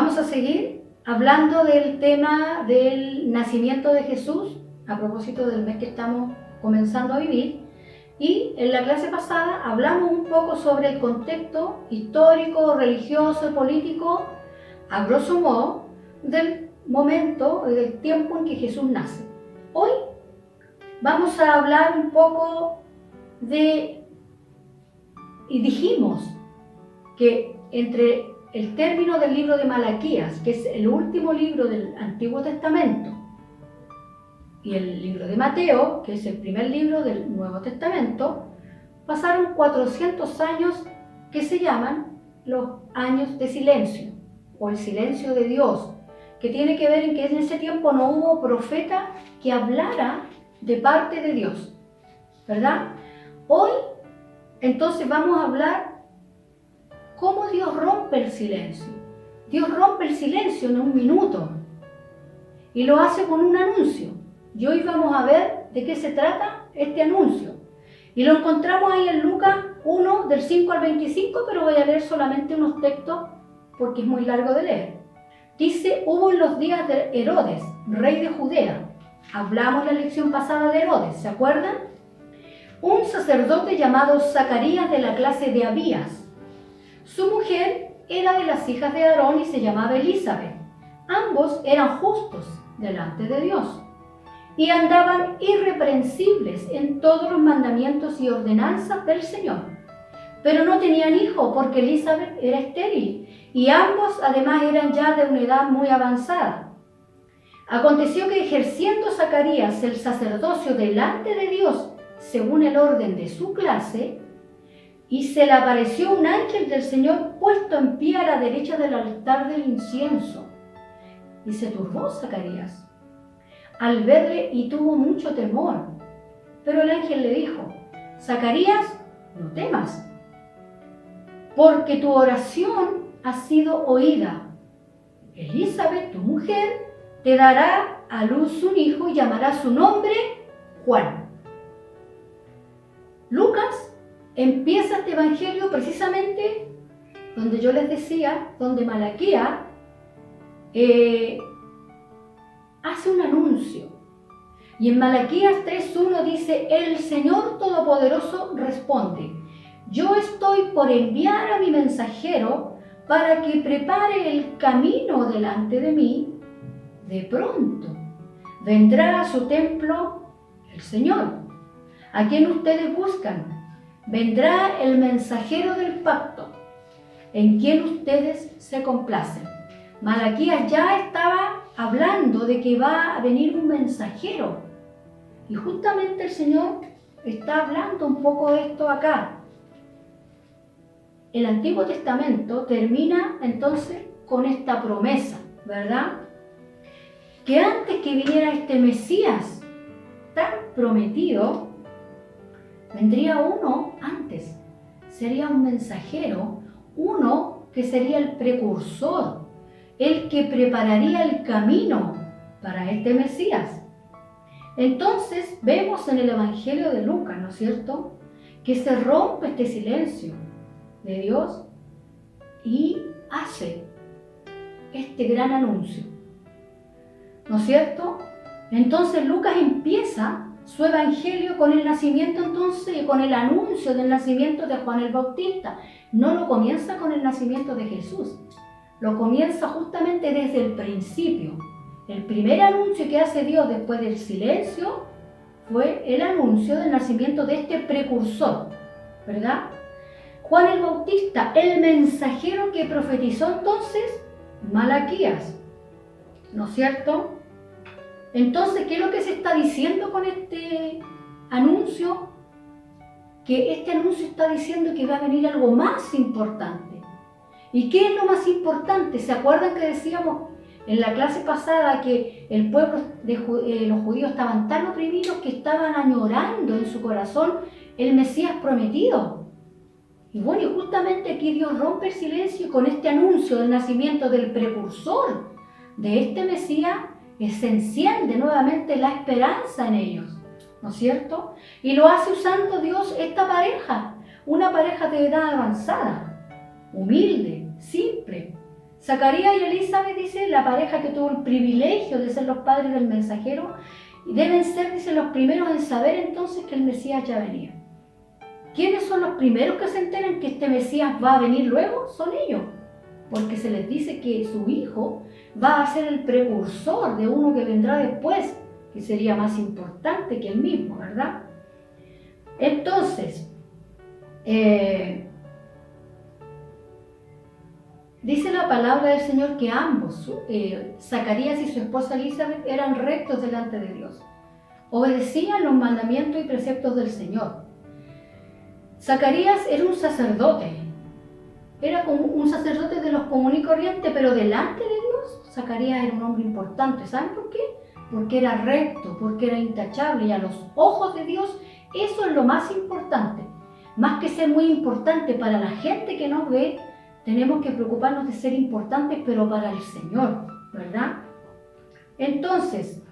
Vamos a seguir hablando del tema del nacimiento de Jesús, a propósito del mes que estamos comenzando a vivir. Y en la clase pasada hablamos un poco sobre el contexto histórico, religioso y político, a grosso modo, del momento, del tiempo en que Jesús nace. Hoy vamos a hablar un poco y dijimos que entre el término del libro de Malaquías, que es el último libro del Antiguo Testamento, y el libro de Mateo, que es el primer libro del Nuevo Testamento, pasaron 400 años que se llaman los años de silencio, o el silencio de Dios, que tiene que ver en que en ese tiempo no hubo profeta que hablara de parte de Dios, ¿verdad? Hoy, entonces, vamos a hablar cómo Dios rompe el silencio. Dios rompe el silencio en un minuto y lo hace con un anuncio. Y hoy vamos a ver de qué se trata este anuncio. Y lo encontramos ahí en Lucas 1, del 5 al 25, pero voy a leer solamente unos textos porque es muy largo de leer. Dice: hubo en los días de Herodes, rey de Judea. Hablamos la lección pasada de Herodes, ¿se acuerdan? Un sacerdote llamado Zacarías, de la clase de Abías. Su mujer era de las hijas de Aarón y se llamaba Elizabeth. Ambos eran justos delante de Dios y andaban irreprensibles en todos los mandamientos y ordenanzas del Señor. Pero no tenían hijo porque Elizabeth era estéril y ambos además eran ya de una edad muy avanzada. Aconteció que, ejerciendo Zacarías el sacerdocio delante de Dios según el orden de su clase, y se le apareció un ángel del Señor puesto en pie a la derecha del altar del incienso. Y se turbó Zacarías al verle y tuvo mucho temor. Pero el ángel le dijo: Zacarías, no temas, porque tu oración ha sido oída. Elizabeth, tu mujer, te dará a luz un hijo y llamará su nombre Juan. Lucas empieza este evangelio precisamente donde yo les decía, donde Malaquías hace un anuncio. Y en Malaquías 3:1 dice: el Señor Todopoderoso responde: yo estoy por enviar a mi mensajero para que prepare el camino delante de mí. De pronto vendrá a su templo el Señor, a quien ustedes buscan. Vendrá el mensajero del pacto, en quien ustedes se complacen. Malaquías ya estaba hablando de que va a venir un mensajero. Y justamente el Señor está hablando un poco de esto acá. El Antiguo Testamento termina entonces con esta promesa, ¿verdad? Que antes que viniera este Mesías tan prometido, vendría uno antes. Sería un mensajero, uno que sería el precursor, el que prepararía el camino para este Mesías. Entonces vemos en el Evangelio de Lucas, ¿no es cierto?, que se rompe este silencio de Dios y hace este gran anuncio, ¿no es cierto? Entonces Lucas empieza su evangelio con el nacimiento, entonces, con el anuncio del nacimiento de Juan el Bautista. No lo comienza con el nacimiento de Jesús, lo comienza justamente desde el principio. El primer anuncio que hace Dios después del silencio fue el anuncio del nacimiento de este precursor, ¿verdad? Juan el Bautista, el mensajero que profetizó entonces Malaquías, ¿no es cierto? Entonces, ¿qué es lo que se está diciendo con este anuncio? Que este anuncio está diciendo que va a venir algo más importante. ¿Y qué es lo más importante? ¿Se acuerdan que decíamos en la clase pasada que el pueblo de los judíos estaban tan oprimidos que estaban añorando en su corazón el Mesías prometido? Y bueno, y justamente aquí Dios rompe el silencio con este anuncio del nacimiento del precursor de este Mesías. Se enciende nuevamente la esperanza en ellos, ¿no es cierto? Y lo hace usando Dios esta pareja, una pareja de edad avanzada, humilde, simple, Zacarías y Elizabeth, dice, la pareja que tuvo el privilegio de ser los padres del mensajero, deben ser, dice, los primeros en saber entonces que el Mesías ya venía. ¿Quiénes son los primeros que se enteran que este Mesías va a venir luego? Son ellos, porque se les dice que su hijo va a ser el precursor de uno que vendrá después, que sería más importante que él mismo, ¿verdad? Entonces, dice la palabra del Señor que ambos, Zacarías y su esposa Elizabeth, eran rectos delante de Dios. Obedecían los mandamientos y preceptos del Señor. Zacarías era un sacerdote. Era como un sacerdote de los comunes y corrientes, pero delante de Dios, Zacarías era un hombre importante. ¿Saben por qué? Porque era recto, porque era intachable, y a los ojos de Dios eso es lo más importante. Más que ser muy importante para la gente que nos ve, tenemos que preocuparnos de ser importantes, pero para el Señor, ¿verdad? Entonces,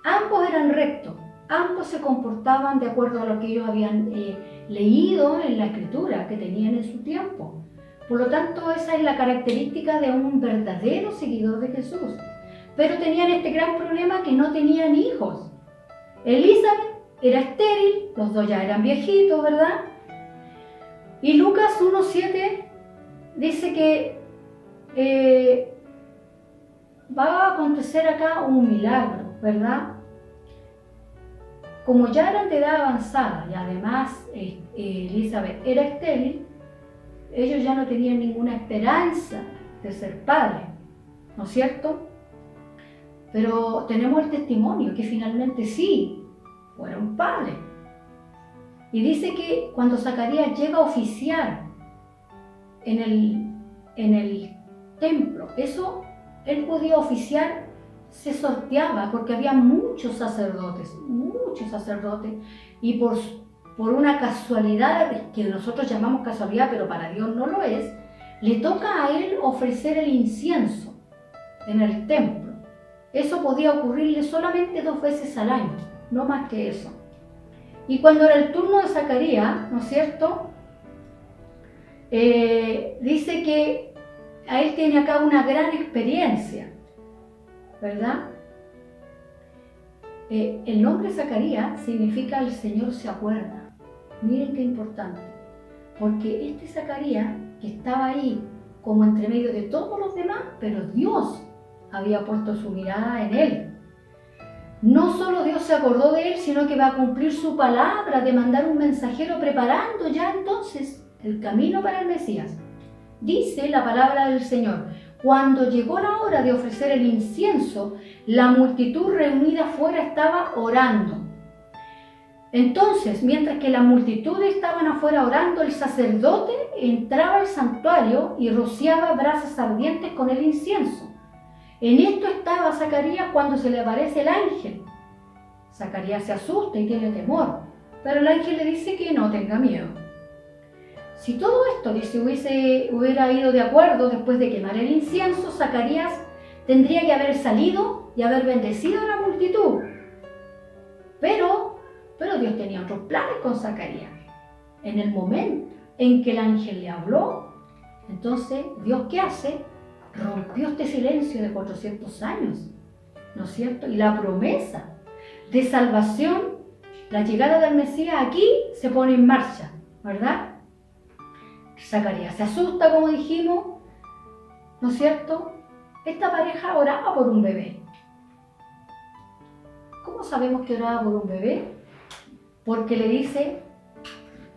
ambos eran rectos, ambos se comportaban de acuerdo a lo que ellos habían leído en la Escritura que tenían en su tiempo. Por lo tanto, esa es la característica de un verdadero seguidor de Jesús. Pero tenían este gran problema que no tenían hijos. Elizabeth era estéril, los dos ya eran viejitos, ¿verdad? Y Lucas 1:7 dice que va a acontecer acá un milagro, ¿verdad? Como ya eran de edad avanzada y además Elizabeth era estéril, ellos ya no tenían ninguna esperanza de ser padres, ¿no es cierto? Pero tenemos el testimonio que finalmente sí, fueron padres. Y dice que cuando Zacarías llega a oficiar en el templo, eso él podía oficiar, se sorteaba porque había muchos sacerdotes, y por una casualidad que nosotros llamamos casualidad, pero para Dios no lo es, le toca a él ofrecer el incienso en el templo. Eso podía ocurrirle solamente 2 veces al año, no más que eso. Y cuando era el turno de Zacarías, ¿no es cierto? Dice que a él tiene acá una gran experiencia, ¿verdad? El nombre Zacarías significa el Señor se acuerda. Miren qué importante, porque este Zacarías que estaba ahí como entre medio de todos los demás, pero Dios había puesto su mirada en él. No solo Dios se acordó de él, sino que va a cumplir su palabra de mandar un mensajero preparando ya entonces el camino para el Mesías. Dice la palabra del Señor: cuando llegó la hora de ofrecer el incienso, la multitud reunida afuera estaba orando. Entonces, mientras que la multitud estaban afuera orando, el sacerdote entraba al santuario y rociaba brasas ardientes con el incienso. En esto estaba Zacarías cuando se le aparece el ángel. Zacarías se asusta y tiene temor, pero el ángel le dice que no tenga miedo. Si todo esto, dice, hubiera ido de acuerdo después de quemar el incienso, Zacarías tendría que haber salido y haber bendecido a la multitud. Pero Dios tenía otros planes con Zacarías. En el momento en que el ángel le habló, entonces Dios, ¿qué hace? Rompió este silencio de 400 años, ¿no es cierto? Y la promesa de salvación, la llegada del Mesías aquí se pone en marcha, ¿verdad? Zacarías se asusta, como dijimos, ¿no es cierto? Esta pareja oraba por un bebé. ¿Cómo sabemos que oraba por un bebé? Porque le dice: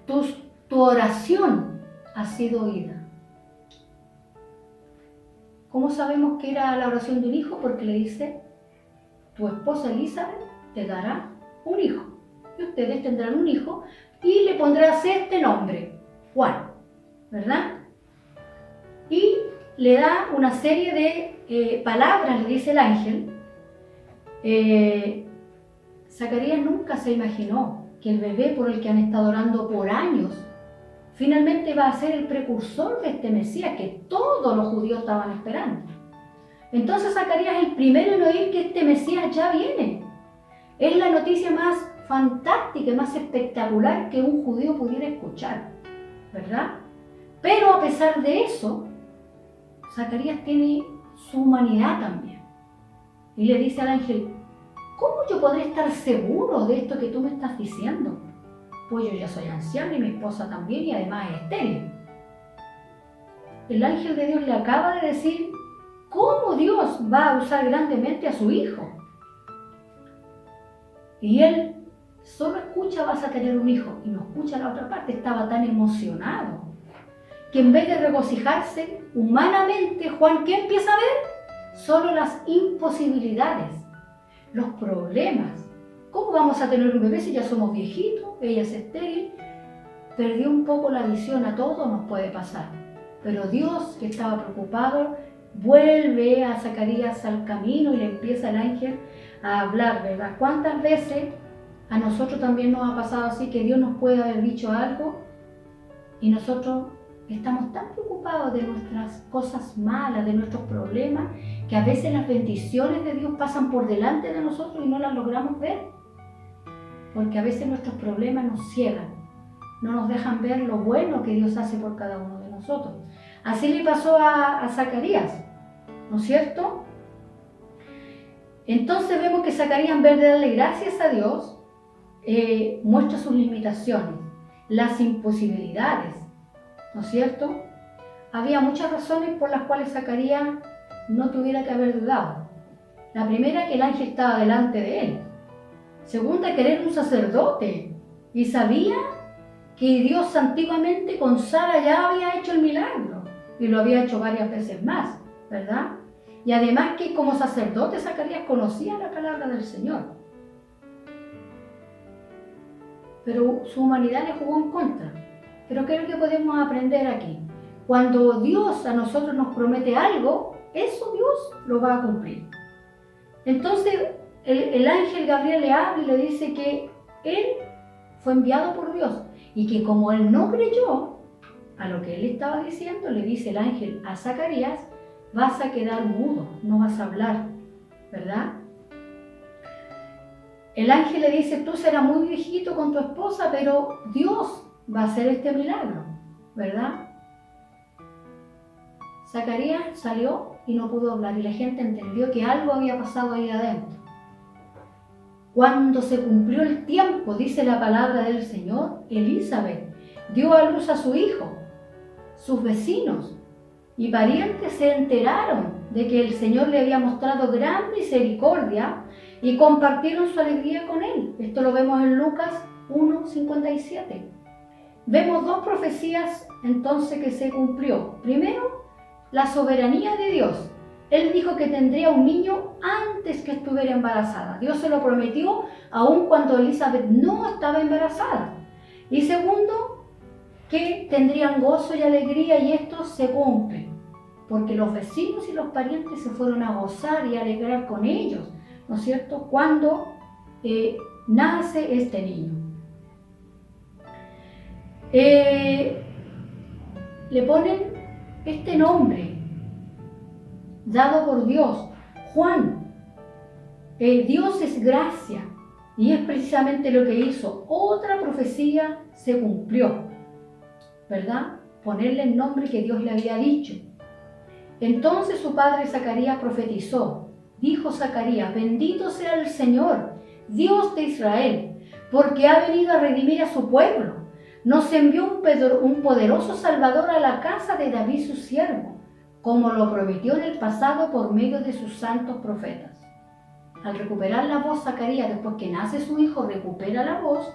tu oración ha sido oída. ¿Cómo sabemos que era la oración de un hijo? Porque le dice: tu esposa Elizabeth te dará un hijo, y ustedes tendrán un hijo, y le pondrás este nombre, Juan, ¿verdad? Y le da una serie de palabras, le dice el ángel. Zacarías nunca se imaginó que el bebé por el que han estado orando por años finalmente va a ser el precursor de este Mesías que todos los judíos estaban esperando. Entonces Zacarías es el primero en oír que este Mesías ya viene. Es la noticia más fantástica y más espectacular que un judío pudiera escuchar, ¿verdad? Pero a pesar de eso, Zacarías tiene su humanidad también. Y le dice al ángel, ¿cómo yo podré estar seguro de esto que tú me estás diciendo? Pues yo ya soy anciano y mi esposa también y además es estéril. El ángel de Dios le acaba de decir cómo Dios va a usar grandemente a su hijo. Y él solo escucha, vas a tener un hijo, y no escucha la otra parte. Estaba tan emocionado que en vez de regocijarse humanamente, Juan, ¿qué empieza a ver? Solo las imposibilidades, los problemas. ¿Cómo vamos a tener un bebé si ya somos viejitos? Ella es estéril. Perdió un poco la visión, a todos nos puede pasar. Pero Dios, que estaba preocupado, vuelve a Zacarías al camino y le empieza el ángel a hablar, ¿verdad? ¿Cuántas veces a nosotros también nos ha pasado así que Dios nos puede haber dicho algo y nosotros estamos tan preocupados de nuestras cosas malas, de nuestros problemas, que a veces las bendiciones de Dios pasan por delante de nosotros y no las logramos ver? Porque a veces nuestros problemas nos ciegan, no nos dejan ver lo bueno que Dios hace por cada uno de nosotros. Así le pasó a Zacarías, ¿no es cierto? Entonces vemos que Zacarías, en vez de darle gracias a Dios, muestra sus limitaciones, las imposibilidades, ¿no es cierto? Había muchas razones por las cuales Zacarías no tuviera que haber dudado. La primera, que el ángel estaba delante de él. Segunda, que él era un sacerdote y sabía que Dios antiguamente con Sara ya había hecho el milagro y lo había hecho varias veces más, ¿verdad? Y además que como sacerdote Zacarías conocía la palabra del Señor. Pero su humanidad le jugó en contra. Pero ¿qué es lo que podemos aprender aquí? Cuando Dios a nosotros nos promete algo, eso Dios lo va a cumplir. Entonces el ángel Gabriel le habla y le dice que él fue enviado por Dios y que como él no creyó a lo que él estaba diciendo, le dice el ángel a Zacarías, vas a quedar mudo, no vas a hablar, ¿verdad? El ángel le dice, tú serás muy viejito con tu esposa, pero Dios va a hacer este milagro, ¿verdad? Zacarías salió y no pudo hablar y la gente entendió que algo había pasado ahí adentro. Cuando se cumplió el tiempo, dice la palabra del Señor, Elizabeth dio a luz a su hijo. Sus vecinos y parientes se enteraron de que el Señor le había mostrado gran misericordia y compartieron su alegría con él. Esto lo vemos en Lucas 1:57. Vemos dos profecías entonces que se cumplió. Primero, la soberanía de Dios. Él dijo que tendría un niño antes que estuviera embarazada. Dios se lo prometió aun cuando Elizabeth no estaba embarazada. Y segundo, que tendrían gozo y alegría, y esto se cumple, porque los vecinos y los parientes se fueron a gozar y a alegrar con ellos, ¿no es cierto?, cuando nace este niño. Le ponen este nombre dado por Dios, Juan. Dios es gracia, y es precisamente lo que hizo. Otra profecía se cumplió, ¿verdad? Ponerle el nombre que Dios le había dicho. Entonces su padre Zacarías profetizó. Dijo Zacarías, bendito sea el Señor, Dios de Israel, porque ha venido a redimir a su pueblo. Nos envió un poderoso Salvador a la casa de David su siervo, como lo prometió en el pasado por medio de sus santos profetas. Al recuperar la voz, Zacarías, después que nace su hijo, recupera la voz.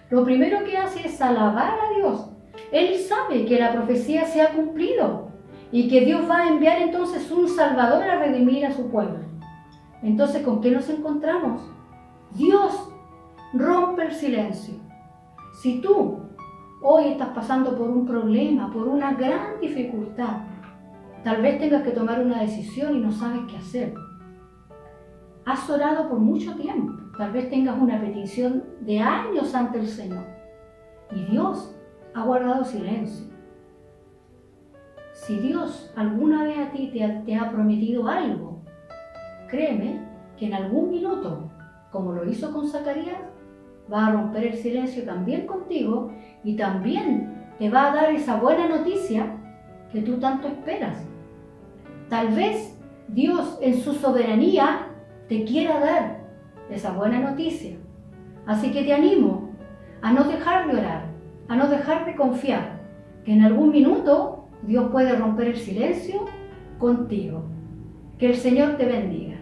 Lo primero que hace es alabar a Dios. Él sabe que la profecía se ha cumplido y que Dios va a enviar entonces un Salvador a redimir a su pueblo. Entonces, ¿con qué nos encontramos? Dios rompe el silencio. Si tú hoy estás pasando por un problema, por una gran dificultad, tal vez tengas que tomar una decisión y no sabes qué hacer. Has orado por mucho tiempo, tal vez tengas una petición de años ante el Señor y Dios ha guardado silencio. Si Dios alguna vez a ti te ha prometido algo, créeme que en algún minuto, como lo hizo con Zacarías, va a romper el silencio también contigo y también te va a dar esa buena noticia que tú tanto esperas. tal vez Dios en su soberanía te quiera dar esa buena noticia. Así que te animo a no dejar de orar, a no dejar de confiar, que en algún minuto Dios puede romper el silencio contigo. Que el Señor te bendiga.